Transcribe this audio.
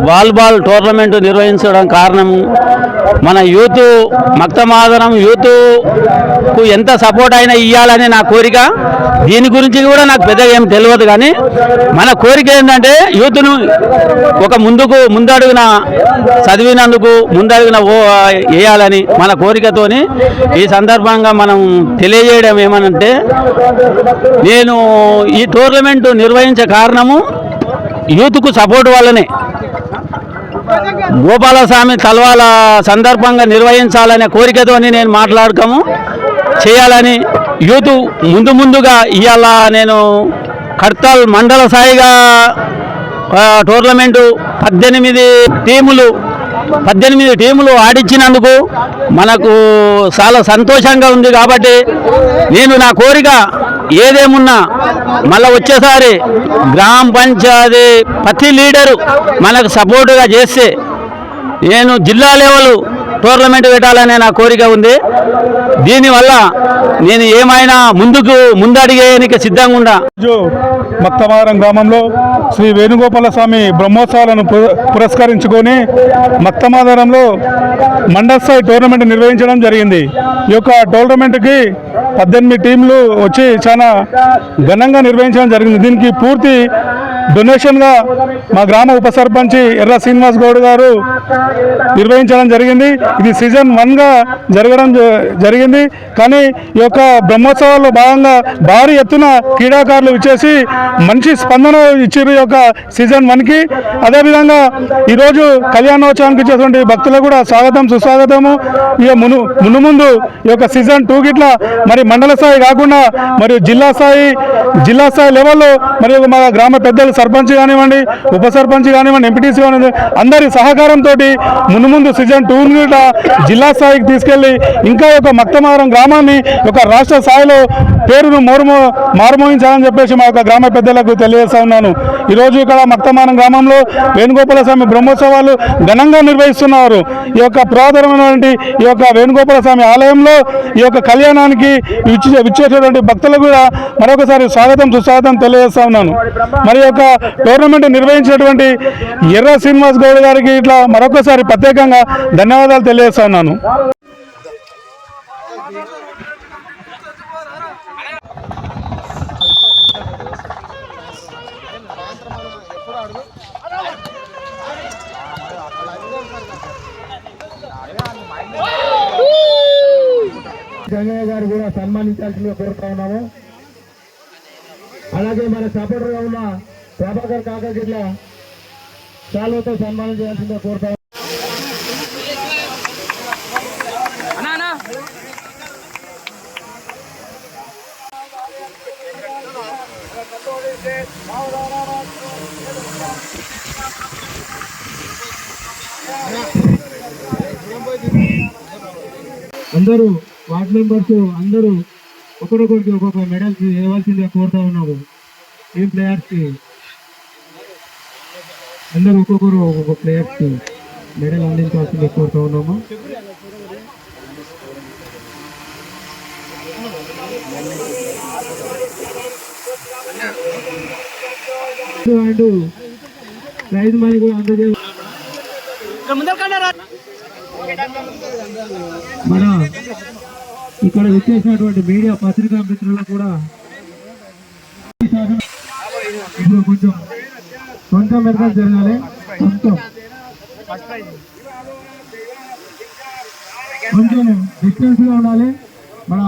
Volleyball tournament నిర్వహించడం కారణం మన యూత్ మక్తమాదరం యూత్కు ఎంత సపోర్ట్ అయినా ఇవ్వాలని నా కోరిక. దీని గురించి కూడా నాకు పెద్దగా ఏం తెలియదు, కానీ మన కోరిక ఏంటంటే యూత్ను ఒక ముందడుగున చదివినందుకు ముందడుగున వేయాలని మన కోరికతోని ఈ సందర్భంగా మనం తెలియజేయడం ఏమనంటే, నేను ఈ టోర్నమెంట్ నిర్వహించే కారణము యూత్కు సపోర్ట్ వల్లనే. గోపాలస్వామి తల్వాల సందర్భంగా నిర్వహించాలనే కోరికతోని నేను మాట్లాడకము చేయాలని యూత్ ముందుగా ఇవాళ నేను కడ్తాల్ మండల స్థాయిగా టోర్నమెంటు 18 టీములు ఆడించినందుకు మనకు చాలా సంతోషంగా ఉంది. కాబట్టి నేను నా కోరిక ఏదేమున్నా మళ్ళీ వచ్చేసారి గ్రామ పంచాయతీ ప్రతి లీడరు మనకు సపోర్టుగా చేస్తే నేను జిల్లా లెవెల్ టోర్నమెంట్ పెట్టాలనే నా కోరిక ఉంది. దీనివల్ల నేను ఏమైనా ముందడిగేయడానికి సిద్ధంగా ఉన్నా. మక్తమారం గ్రామంలో శ్రీ వేణుగోపాల స్వామి బ్రహ్మోత్సవాలను పురస్కరించుకొని మక్తమాదరంలో మండల స్థాయి టోర్నమెంట్ నిర్వహించడం జరిగింది. ఈ యొక్క టోర్నమెంట్కి 18 టీంలు వచ్చి చాలా ఘనంగా నిర్వహించడం జరిగింది. దీనికి పూర్తి డొనేషన్గా మా గ్రామ ఉప సర్పంచి ఎర్ర శ్రీనివాస్ గౌడ్ గారు నిర్వహించడం జరిగింది. ఇది సీజన్ 1గా జరగడం జరిగింది. కానీ ఈ యొక్క బ్రహ్మోత్సవాల్లో భాగంగా భారీ ఎత్తున క్రీడాకారులు ఇచ్చేసి మంచి స్పందన ఇచ్చారు ఈ యొక్క సీజన్ 1కి. అదేవిధంగా ఈరోజు కళ్యాణోత్సవానికి ఇచ్చేటువంటి భక్తులకు కూడా స్వాగతం సుస్వాగతము. ఇక ముందు ఈ యొక్క సీజన్ 2 గిట్లా మరి మండల స్థాయి కాకుండా మరియు జిల్లా స్థాయి లెవెల్లో మరియు మా గ్రామ పెద్దలు సర్పంచ్ కానివ్వండి, ఉప సర్పంచ్ కానివ్వండి, ఎంపీటీసీ కానివ్వండి, అందరి సహకారంతో ముందు సీజన్ 2 జిల్లా స్థాయికి తీసుకెళ్లి ఇంకా యొక్క మక్తమారం గ్రామాన్ని ఒక రాష్ట్ర స్థాయిలో పేరును మారుమోగించాలని చెప్పేసి మా యొక్క గ్రామ పెద్దలకు తెలియజేస్తా ఉన్నాను. ఈరోజు ఇక్కడ మక్తమారం గ్రామంలో వేణుగోపాల స్వామి బ్రహ్మోత్సవాలు ఘనంగా నిర్వహిస్తున్నారు. ఈ యొక్క పురాతనమైనటువంటి ఈ యొక్క వేణుగోపాల స్వామి ఆలయంలో ఈ యొక్క కళ్యాణానికి విచ్చేసేటువంటి భక్తులకు కూడా మరొకసారి స్వాగతం సుస్వాగతం తెలియజేస్తా ఉన్నాను. మరి యొక్క టోర్నమెంట్ నిర్వహించినటువంటి ఎర్ర శ్రీనివాస్ గౌడ్ గారికి ఇట్లా మరొకసారి ప్రత్యేకంగా ధన్యవాదాలు తెలియజేస్తా ఉన్నాను. గంగయ్య గారు కూడా సన్మానించాల్సిందిగా కోరుతా ఉన్నాము. అలాగే మన సపోర్టర్గా ఉన్న ప్రభాకర్ కాకగిట్ల చాలుతో సన్మానం చేయాల్సిందిగా కోరుతా. అందరూ వార్డ్ మెంబర్స్ అందరూ ఒకరికొకరికి ఒక్కొక్క మెడల్స్ ఇవ్వాల్సిందిగా కోరుతా ఉన్నాము. టీమ్ ప్లేయర్స్కి అందరూ ఒక్కొక్కరు ఒక్కొక్క ప్లేయర్స్కి మెడల్ అందించాల్సిందిగా కోరుతా ఉన్నాము. అండ్ ప్రైజ్ మనీ కూడా అందజే మన ఇక్కడ విచ్చేసినటువంటి మీడియా పత్రికా మిత్రులకు కూడా ఇప్పుడు కొంచెం మెడల్ జరగాలి, కొంచెం డిస్టెన్స్ గా ఉండాలి. మన